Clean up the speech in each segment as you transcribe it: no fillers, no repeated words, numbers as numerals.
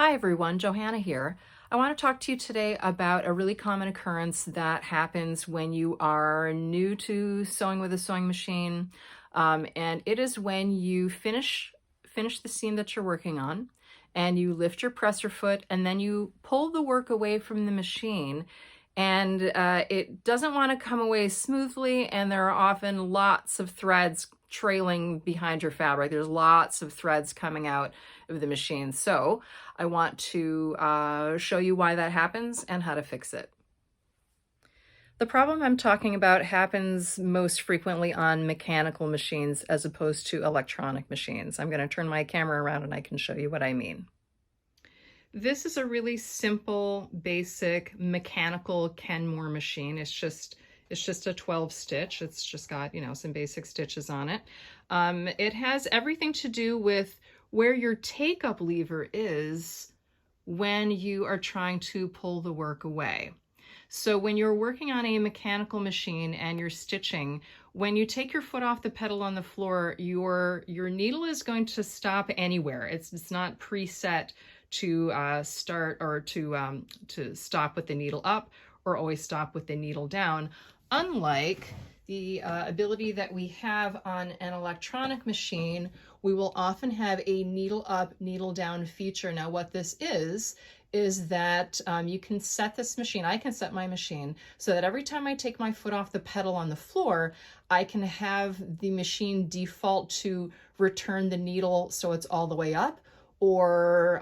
Hi everyone, Johanna here. I want to talk to you today about a really common occurrence that happens when you are new to sewing with a sewing machine. And it is when you finish the seam that you're working on and you lift your presser foot and then you pull the work away from the machine. And it doesn't want to come away smoothly, and there are often lots of threads trailing behind your fabric. There's lots of threads coming out of the machine. So I want to show you why that happens and how to fix it. The problem I'm talking about happens most frequently on mechanical machines as opposed to electronic machines. I'm going to turn my camera around and I can show you what I mean. This is a really simple, basic mechanical Kenmore machine. It's just a 12 stitch. It's just got, some basic stitches on it. It has everything to do with where your take-up lever is when you are trying to pull the work away. So when you're working on a mechanical machine and you're stitching, when you take your foot off the pedal on the floor, your needle is going to stop anywhere. It's not preset to start or to stop with the needle up or always stop with the needle down, unlike the ability that we have on an electronic machine. We will often have a needle up, needle down feature. Now what this is that you can set this machine, I can set my machine so that every time I take my foot off the pedal on the floor, I can have the machine default to return the needle so it's all the way up, or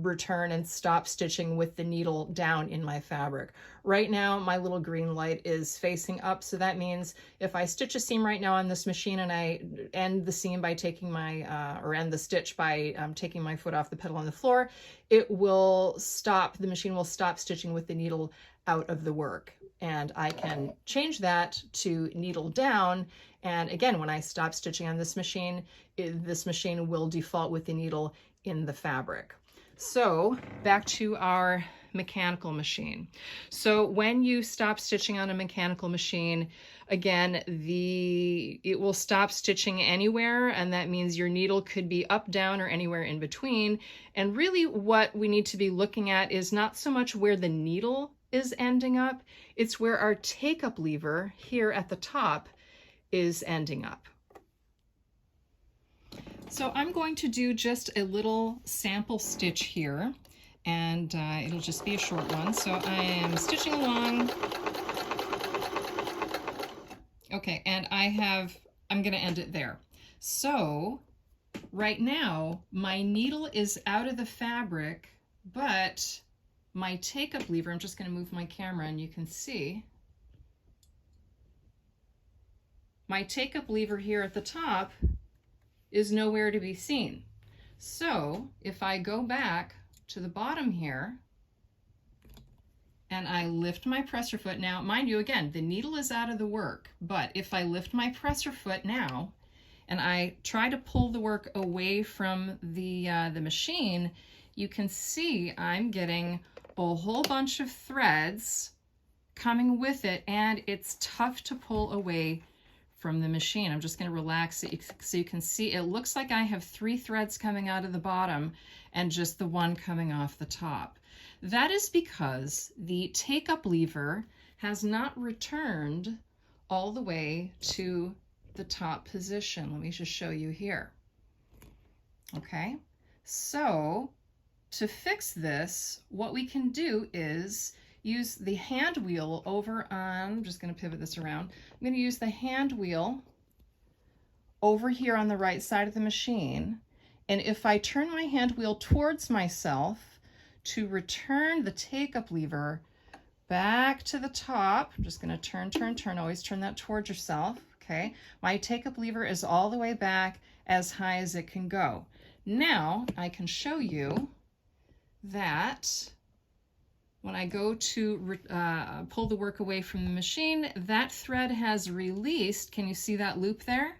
return and stop stitching with the needle down in my fabric. Right now, my little green light is facing up, so that means if I stitch a seam right now on this machine and I end the seam by taking my, or end the stitch by taking my foot off the pedal on the floor, it will stop, the machine will stop stitching with the needle out of the work. And I can change that to needle down. And again, when I stop stitching on this machine, this machine will default with the needle in the fabric. So back to our mechanical machine. So when you stop stitching on a mechanical machine, again, it will stop stitching anywhere, and that means your needle could be up, down, or anywhere in between. And really what we need to be looking at is not so much where the needle is ending up, it's where our take-up lever here at the top is ending up. So I'm going to do just a little sample stitch here, and it'll just be a short one. So I am stitching along. Okay, and I'm gonna end it there. So right now, my needle is out of the fabric, but my take-up lever, I'm just gonna move my camera and you can see, my take-up lever here at the top is nowhere to be seen. So if I go back to the bottom here and I lift my presser foot, now mind you, again, the needle is out of the work, but if I lift my presser foot now and I try to pull the work away from the machine, you can see I'm getting a whole bunch of threads coming with it, and it's tough to pull away from the machine. I'm just going to relax it so you can see it looks like I have 3 threads coming out of the bottom and just the one coming off the top. That is because the take-up lever has not returned all the way to the top position. Let me just show you here. Okay, so to fix this, what we can do is use the hand wheel over on, I'm just going to pivot this around. I'm going to use the hand wheel over here on the right side of the machine. And if I turn my hand wheel towards myself to return the take-up lever back to the top, I'm just going to turn, always turn that towards yourself. Okay, my take-up lever is all the way back as high as it can go. Now I can show you that when I go to pull the work away from the machine, that thread has released. Can you see that loop there?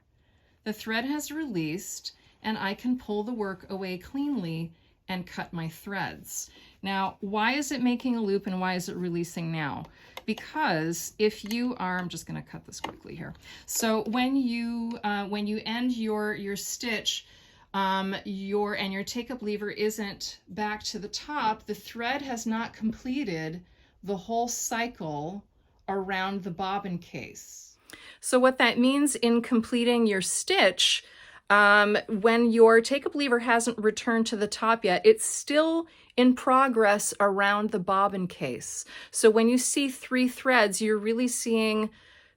The thread has released, and I can pull the work away cleanly and cut my threads. Now, why is it making a loop and why is it releasing now? Because if you are, I'm just going to cut this quickly here. So when you end your stitch, your take-up lever isn't back to the top, the thread has not completed the whole cycle around the bobbin case. So what that means in completing your stitch, when your take-up lever hasn't returned to the top yet, it's still in progress around the bobbin case. So when you see 3 threads, you're really seeing,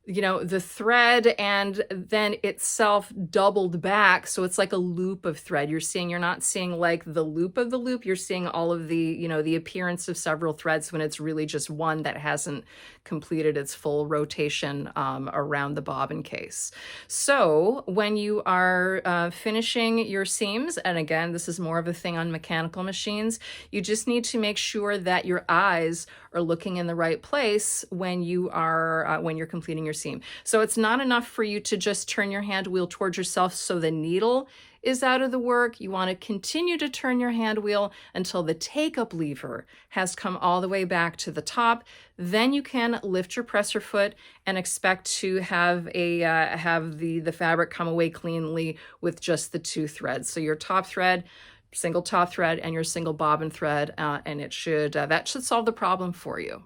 the thread and then itself doubled back. So it's like a loop of thread. You're not seeing like the loop of the loop. You're seeing all of the appearance of several threads when it's really just one that hasn't completed its full rotation around the bobbin case. So when you are finishing your seams, and again, this is more of a thing on mechanical machines, you just need to make sure that your eyes are looking in the right place when you're completing your seam. So it's not enough for you to just turn your hand wheel towards yourself so the needle is out of the work. You want to continue to turn your hand wheel until the take-up lever has come all the way back to the top. Then you can lift your presser foot and expect to have the fabric come away cleanly with just the 2 threads. So your top thread, single top thread, and your single bobbin thread, and that should solve the problem for you.